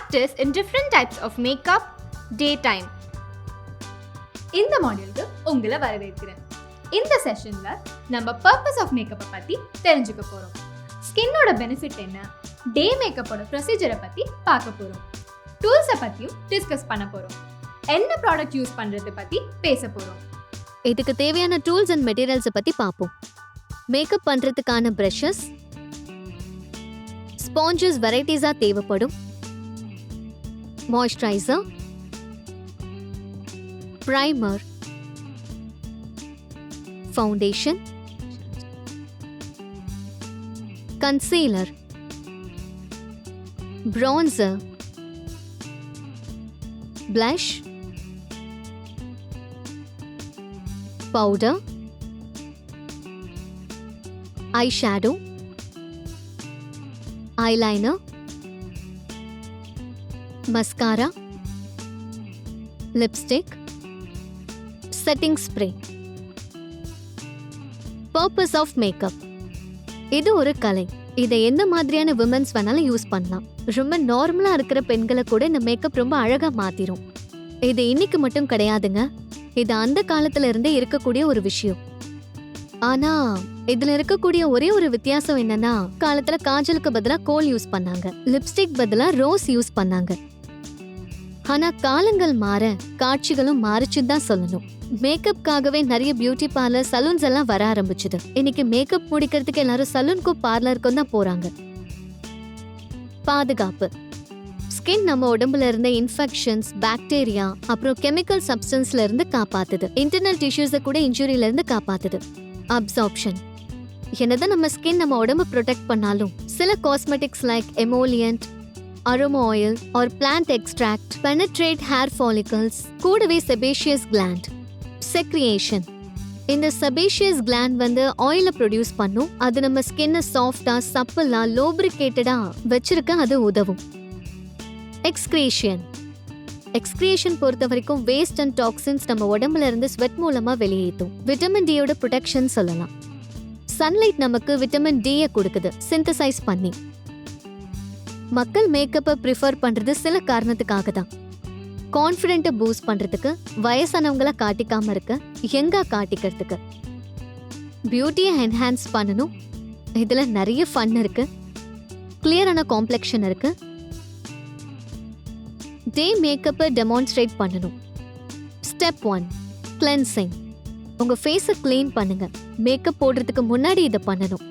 practice in different types of makeup daytime. இந்த மாடியூலுக்கு உங்களை வரவேற்கிறேன். இந்த செஷன்ல நம்ம பர்பஸ் ஆஃப் மேக்கப்பை பத்தி தெரிஞ்சுக்க போறோம். ஸ்கின்னோட பெனிஃபிட் என்ன, டே மேக்கப்போட ப்ரொசீஜரை பத்தி பார்க்க போறோம். டூல்ஸை பத்தியும் டிஸ்கஸ் பண்ண போறோம். என்ன ப்ராடக்ட் யூஸ் பண்றது பத்தி பேச போறோம். இதுக்கு தேவையான டூல்ஸ் அண்ட் மெட்டீரியல்ஸை பத்தி பார்ப்போம். மேக்கப் பண்றதுக்கான பிரஷஸ், ஸ்பாஞ்சஸ் வெரைட்டிஸா தேவைப்படும், moisturiser, primer, foundation, concealer, bronzer, blush, powder, eyeshadow, eyeliner, mascara, lipstick, setting spray. Purpose of makeup. இது ஒரு கலை. இதை எந்த மாதிரியான விமன்ஸ் வேணாலும் யூஸ் பண்ணலாம். ரொம்ப நார்மலா இருக்கிற பெண்களை கூட இந்த மேக்கப் ரொம்ப அழகா மாத்திரும். இது இன்னைக்கு மட்டும் கிடையாதுங்க. இது அந்த காலத்துல இருந்தே இருக்கக்கூடிய ஒரு விஷயம். ஆனா இதுல இருக்கக்கூடிய ஒரே ஒரு வித்தியாசம் என்னன்னா, காலத்துல காஜலுக்கு பதிலா கோல் யூஸ் பண்ணாங்க, லிப்ஸ்டிக் பதிலா ரோஸ் யூஸ் பண்ணாங்க. ஆனா காலங்கள் மாற காட்சிகளும் மாறிச்சுன்னு தான் சொல்லணும். மேக்கப்காகவே நிறைய பியூட்டி பார்லர், சலூன்ஸ் எல்லாம் வர ஆரம்பிச்சுது. இன்னைக்கு மேக்கப் முடிக்கிறதுக்கு எல்லாரும் சலூனுக்கும் பார்லருக்கும் தான் போறாங்க. பாதுகாப்பு. ஸ்கின் நம்ம உடம்புல இருந்த இன்ஃபெக்ஷன்ஸ், பாக்டீரியா, அப்புறம் கெமிக்கல் சப்ஸ்டன்ஸ்ல இருந்து காப்பாத்துது. இன்டர்னல் டிஷ்யூஸை கூட இன்ஜுரியில இருந்து காப்பாத்துது. அப்சார்ப்ஷன். என்னதான் நம்ம ஸ்கின் நம்ம உடம்பு ப்ரொடெக்ட் பண்ணாலும் சில cosmetics like எமோலியன்ட், aroma oil or plant extract penetrate hair follicles. கூடவே sebaceous gland. Secretion. இந்த sebaceous gland வந்து ஆயிலை ப்ரொடியூஸ் பண்ணும். அது நம்ம ஸ்கின்னை சாஃப்டா, சப்பலா, லோப்ரிகேட்டடா வச்சிருக்க அது உதவும். எக்ஸ்கிரீஷன். எக்ஸ்கிரீஷன் பொறுத்த வரைக்கும் வேஸ்ட் அண்ட் டாக்ஸின்ஸ் நம்ம உடம்புல இருந்து ஸ்வெட் மூலமா வெளியேற்றும். விட்டமின் டியோட ப்ரொடெக்ஷன் சொல்லலாம். சன்லைட் நமக்கு விட்டமின் டியை கொடுக்குது, சிந்தசைஸ் பண்ணி. மக்கள் மேக்கப்பை ப்ரிஃபர் பண்றது சில காரணத்துக்காக தான். கான்ஃபிடென்ட்டை பூஸ்ட் பண்றதுக்கு, வயசானவங்கள காட்டிக்காம இருக்க, யங்கா காட்டிக்கிறதுக்கு, பியூட்டியை என்ஹான்ஸ் பண்ணணும். இதுல நிறைய ஃபன் இருக்கு, கிளியரான காம்ப்ளெக்ஷன் இருக்கு. டே மேக்கப்பை டெமான்ஸ்ட்ரேட் பண்ணணும். Step 1, cleansing. உங்க ஃபேஸை கிளீன் பண்ணுங்க. மேக்கப் போடுறதுக்கு முன்னாடி இதை பண்ணணும்.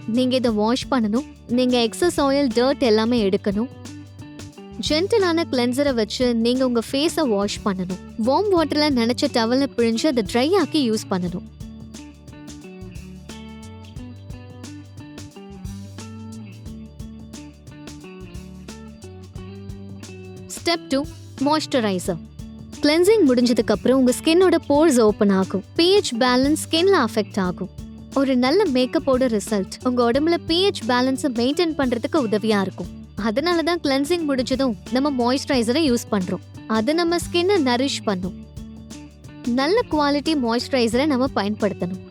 நீங்க இதை வாஷ் பண்ணணும். நீங்க எக்ஸஸ் ஆயில், டர்ட் எல்லாமே எடுக்கணும். ஜென்டிலான கிளென்சரை வச்சு நீங்க உங்க ஃபேஸை வாஷ் பண்ணணும். வார்ம் வாட்டர்ல நனைச்ச டவலை பிழிஞ்சு அதை ட்ரை ஆக்கி யூஸ் பண்ணணும். Step 2, moisturiser. கிளென்சிங் முடிஞ்சதுக்கு அப்புறம் உங்க ஸ்கின்னோட போர்ஸ் ஓப்பன் ஆகும். pH பேலன்ஸ் ஸ்கின்ல அஃபெக்ட் ஆகும். ஒரு நல்ல மேக்கப்போட ரிசல்ட் உங்க உடம்புல pH பேலன்ஸை மெயின்டைன் பண்றதுக்கு உதவியா இருக்கும். அதனாலதான் கிளென்சிங் முடிஞ்சதும் நம்ம மாய்ஸ்சரைசரை யூஸ் பண்றோம். அது நம்ம ஸ்கின்னை நரிஷ் பண்ணும். நல்ல குவாலிட்டி மாய்ஸ்சரைசரை நம்ம பயன்படுத்தணும்.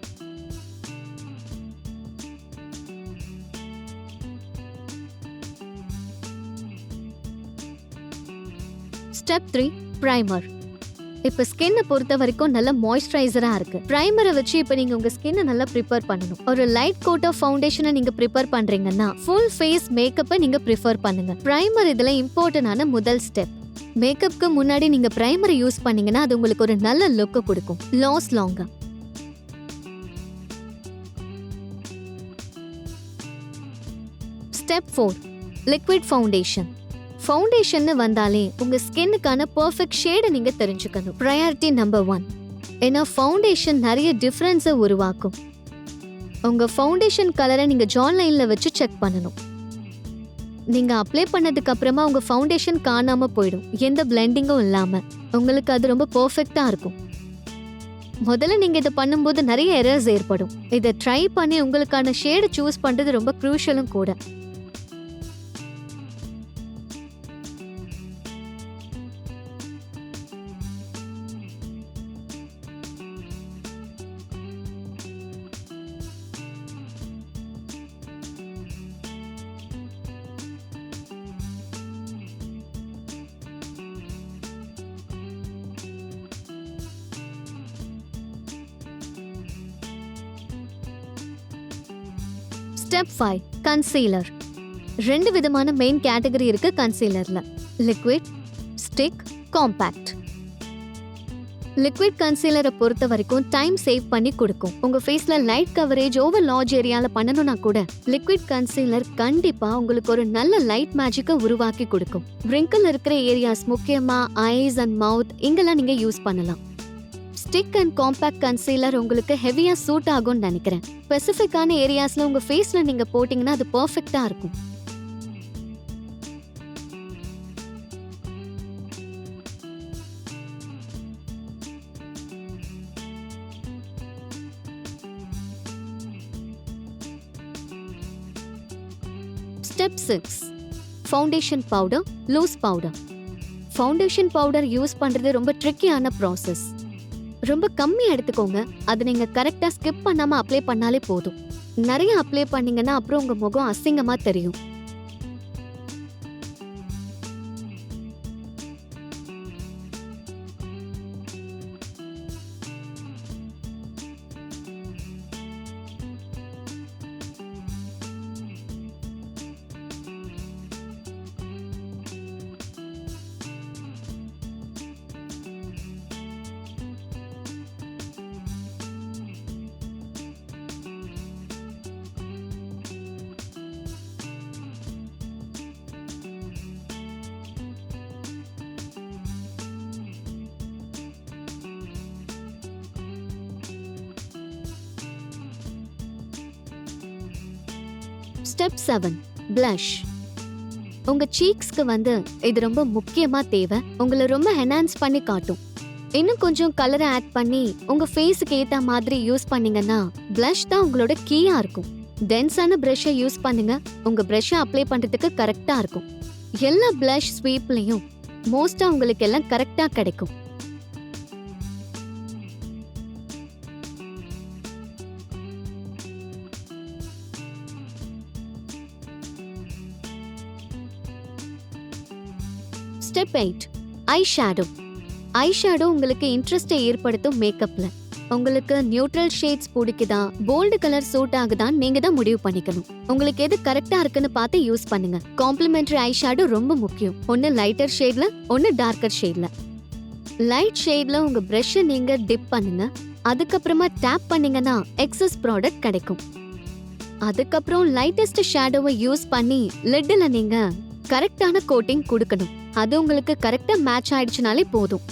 Step 3, primer. இப்ப ஸ்கின்னை பொறுத்த வரைக்கும் நல்ல மாய்ஸ்சரைசரா இருக்கு. பிரைமரை வச்சு இப்ப நீங்க உங்க ஸ்கின்னை நல்லா ப்ரிப்பேர் பண்ணணும். ஒரு லைட் கோட் ஆஃப் ஃபவுண்டேஷனை நீங்க ப்ரிப்பேர் பண்றீங்கன்னா ஃபுல் ஃபேஸ் மேக்கப்பை நீங்க ப்ரிஃபர் பண்ணுங்க. பிரைமர் இதுல இம்பார்ட்டன்டான முதல் ஸ்டெப். மேக்கப்க்கு முன்னாடி நீங்க பிரைமரை யூஸ் பண்ணீங்கன்னா அது உங்களுக்கு ஒரு நல்ல லுக்கை கொடுக்கும். லாஸ் லாங்கா. Step 4, liquid foundation. ஃபவுண்டேஷன் வந்தாலே உங்க ஸ்கின்னுக்கான பெர்ஃபெக்ட் ஷேடை நீங்க தெரிஞ்சுக்கணும். Priority number 1. ஏன்னா ஃபவுண்டேஷன் நிறைய டிஃபரன்ஸை உருவாக்கும். உங்க ஃபவுண்டேஷன் கலரை நீங்க ஜான் லைன்ல வச்சு செக் பண்ணணும். நீங்க அப்ளை பண்ணதுக்கு அப்புறமா உங்க ஃபவுண்டேஷன் காணாம போயிடும், எந்த பிளெண்டிங்கும் இல்லாம. உங்களுக்கு அது ரொம்ப பெர்ஃபெக்ட்டா இருக்கும். முதல்ல நீங்க இதை பண்ணும்போது நிறைய எரர்ஸ் ஏற்படும். இதை ட்ரை பண்ணி உங்களுக்கான ஷேடை சூஸ் பண்றது ரொம்ப க்ரூஷியலும் கூட. Step 5 concealer. ரெண்டு விதமான மெயின் கேட்டகரி இருக்கு கன்சீலர்ல, லிக்விட், ஸ்டிக், காம்பாக்ட். லிக்விட் கன்சீலரை பொறுத்த வரைக்கும் டைம் சேவ் பண்ணி கொடுக்கும். உங்க ஃபேஸ்ல லைட் கவரேஜ் ஓவர் லார்ஜ் ஏரியால பண்ணணும்னா கூட லிக்விட் கன்சீலர் கண்டிப்பா உங்களுக்கு ஒரு நல்ல லைட் மேஜிக்கை உருவாக்கி கொடுக்கும். wrinkle இருக்கிற ஏரியாஸ், முக்கியமா ஐஸ் அண்ட் மவுத், இங்கெல்லாம் நீங்க யூஸ் பண்ணலாம். ஸ்டிக் அண்ட் காம்பாக்ட் கன்சீலர் உங்களுக்கு ஹெவியா சூட் ஆகும்னு நினைக்கிறேன். ஸ்பெசிஃபிக்கான ஏரியாஸ்ல உங்க ஃபேஸ்ல நீங்க போட்டீங்கன்னா அது பெர்ஃபெக்ட்டா இருக்கும். Step 6 foundation powder, loose powder. Foundation powder use பண்றது ரொம்ப ட்ரிக்கியான ப்ராசஸ். ரொம்ப கம்மி எடுத்துக்கோங்க. அது நீங்க கரெக்டா ஸ்கிப் பண்ணாம அப்ளை பண்ணாலே போதும். நிறைய அப்ளை பண்ணீங்கன்னா அப்புறம் உங்க முகம் அசிங்கமா தெரியும். Step 7 blush. உங்க சீக்ஸ்க்கு இது ரொம்ப முக்கியமா தேவை. உங்களை ரொம்ப என்ஹான்ஸ் பண்ணி காட்டும். இன்னும் கொஞ்சம் கலரை ஆட் பண்ணி உங்க ஃபேஸுக்கு ஏத்த மாதிரி யூஸ் பண்ணீங்கன்னா blush தான் உங்களோட கீயா இருக்கும். டென்ஸான பிரஷை யூஸ் பண்ணுங்க. உங்க பிரஷை அப்ளை பண்றதுக்கு கரெக்டா இருக்கும். எல்லா blush ஸ்வீப்லயும் மோஸ்டா உங்களுக்கு எல்லாம் கரெக்டா கிடைக்கும். Step 8 eyeshadow. ஐஷேடோ உங்களுக்கு இன்ட்ரெஸ்டை ஏற்படுத்தும் மேக்கப்ல. உங்களுக்கு நியூட்ரல் ஷேட்ஸ் பிடிக்குதா, போல்டு கலர் சூட் ஆகுதான்னு நீங்க தான் முடிவு பண்ணிக்கணும். உங்களுக்கு எது கரெக்டா இருக்குன்னு பார்த்து யூஸ் பண்ணுங்க. காம்ப்ளிமெண்டரி ஐஷேடோ ரொம்ப முக்கியம். ஒன்னு லைட்டர் ஷேட்ல, ஒன்னு டார்க்கர் ஷேட்ல. லைட் ஷேட்ல உங்க பிரஷை நீங்க டிப் பண்ணுங்க. அதுக்கப்புறமா டேப் பண்ணீங்கன்னா எக்ஸஸ் ப்ராடக்ட் கிடைக்கும். அதுக்கப்புறம் லைட்டஸ்ட் ஷேடோவை யூஸ் பண்ணி லிட்ல நீங்க கரெக்டான கோட்டிங் கொடுக்கணும். அது உங்களுக்கு கரெக்டா மேட்ச் ஆயிடுச்சுனாலே போதும்.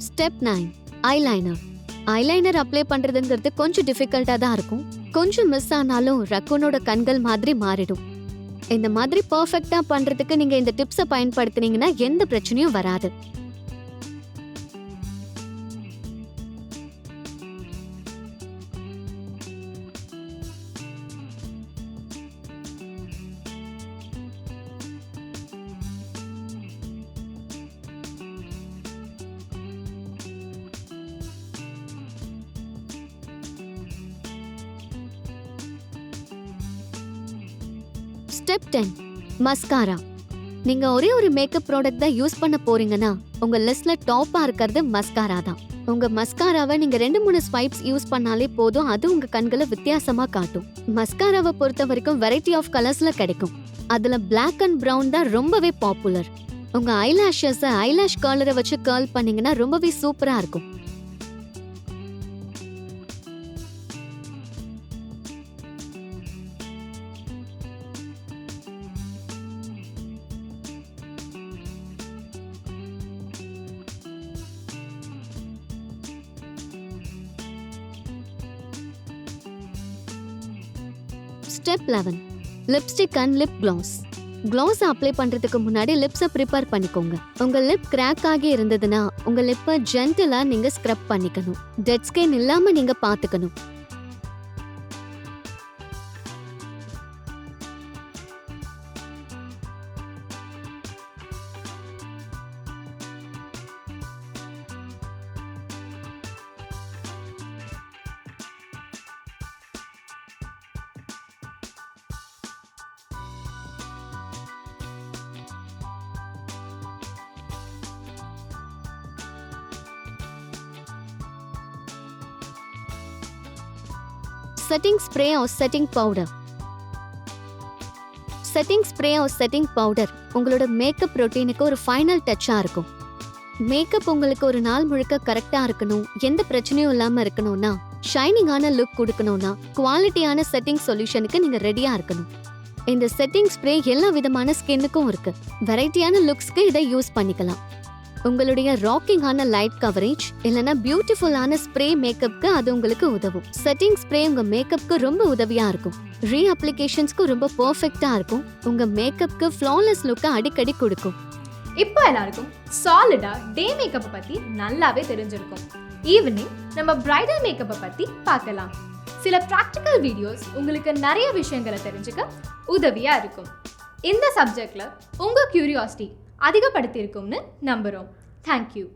Step 9 eyeliner. ஐலைனர் அப்ளை பண்றதுங்கிறது கொஞ்சம் டிஃபிகல்ட்டா தான் இருக்கும். கொஞ்சம் மிஸ் ஆனாலும் ரக்கூனோட கண்கள் மாதிரி மாறிடும். இந்த மாதிரி பெர்ஃபெக்ட்டா பண்றதுக்கு நீங்க இந்த டிப்ஸை பயன்படுத்தினீங்கன்னா எந்த பிரச்சனையும் வராது. Step 10 mascara. நீங்க ஒரே ஒரு மேக்கப் ப்ராடக்ட் தான் யூஸ் பண்ண போறீங்கன்னா உங்க லிஸ்ட்ல டாப்பா இருக்கிறது மஸ்காரா தான். உங்க மஸ்காராவை நீங்க 2-3 ஸ்வைப்ஸ் யூஸ் பண்ணாலே போதும். அது உங்க கண்களை வித்தியாசமா காட்டும். மஸ்காராவை பொறுத்த வரைக்கும் வெரைட்டி ஆஃப் கலர்ஸ்ல கிடைக்கும். அதுல பிளாக் அண்ட் பிரவுன் தான் ரொம்பவே பாப்புலர். உங்க ஐலாஷஸை ஐலாஷ் கர்லரை வச்சு கர்ல் பண்ணீங்கன்னா ரொம்பவே சூப்பரா இருக்கும். Step 11 lipstick and lip gloss. Gloss apply பண்றதுக்கு முன்னாடி லிப்ஸை ப்ரிப்பேர் பண்ணிக்கோங்க. உங்க லிப் கிராக் ஆகி இருந்ததுன்னா உங்க லிப்பை ஜென்டிலா நீங்க ஸ்க்ரப் பண்ணிக்கணும். டெட் ஸ்கின் இல்லாம நீங்க பாத்துக்கணும். setting spray or setting powder. Setting spray or setting powder உங்களோட மேக்கப் ரொட்டீனுக்கு ஒரு ஃபைனல் டச்சா இருக்கும். மேக்கப் உங்களுக்கு ஒரு நாள் முழுக்க கரெக்டா இருக்கணும், எந்த பிரச்சனையும் இல்லாம இருக்கணும்னா, ஷைனிங்கான லுக் கொடுக்கணும்னா, குவாலிட்டியான செட்டிங் சொல்யூஷனுக்கு நீங்க ரெடியா இருக்கணும். இந்த செட்டிங் ஸ்ப்ரே எல்லா விதமான ஸ்கின்னுக்கும் இருக்கு. வெரைட்டியான லுக்ஸ்க்கு இதை யூஸ் பண்ணிக்கலாம். உங்களுடைய ராக்கிங்கான லைட் கவரேஜ் இல்லைன்னா பியூட்டிஃபுல்லான ஸ்ப்ரே மேக்கப்க்கு அது உங்களுக்கு உதவும். செட்டிங் ஸ்ப்ரே உங்க மேக்கப்க்கு ரொம்ப உதவியா இருக்கும். ரீ அப்ளிகேஷன்ஸ்க்கு ரொம்ப பெர்ஃபெக்ட்டா இருக்கும். உங்க மேக்கப்க்கு ஃப்ளாலெஸ் லுக்கை அடிக்கடி கொடுக்கும். இப்போ எல்லாருக்கும் சாலிடா டே மேக்கப்பை பத்தி நல்லாவே தெரிஞ்சிருக்கும். ஈவினிங் நம்ம பிரைடல் மேக்கப்பை பத்தி பார்க்கலாம். சில ப்ராக்டிக்கல் வீடியோஸ் உங்களுக்கு நிறைய விஷயங்களை தெரிஞ்சுக்க உதவியா இருக்கும். இந்த சப்ஜெக்ட்ல உங்க கியூரியாசிட்டி அதிகப்படுத்தி இருக்கும்னு நம்புறோம். தேங்க்யூ.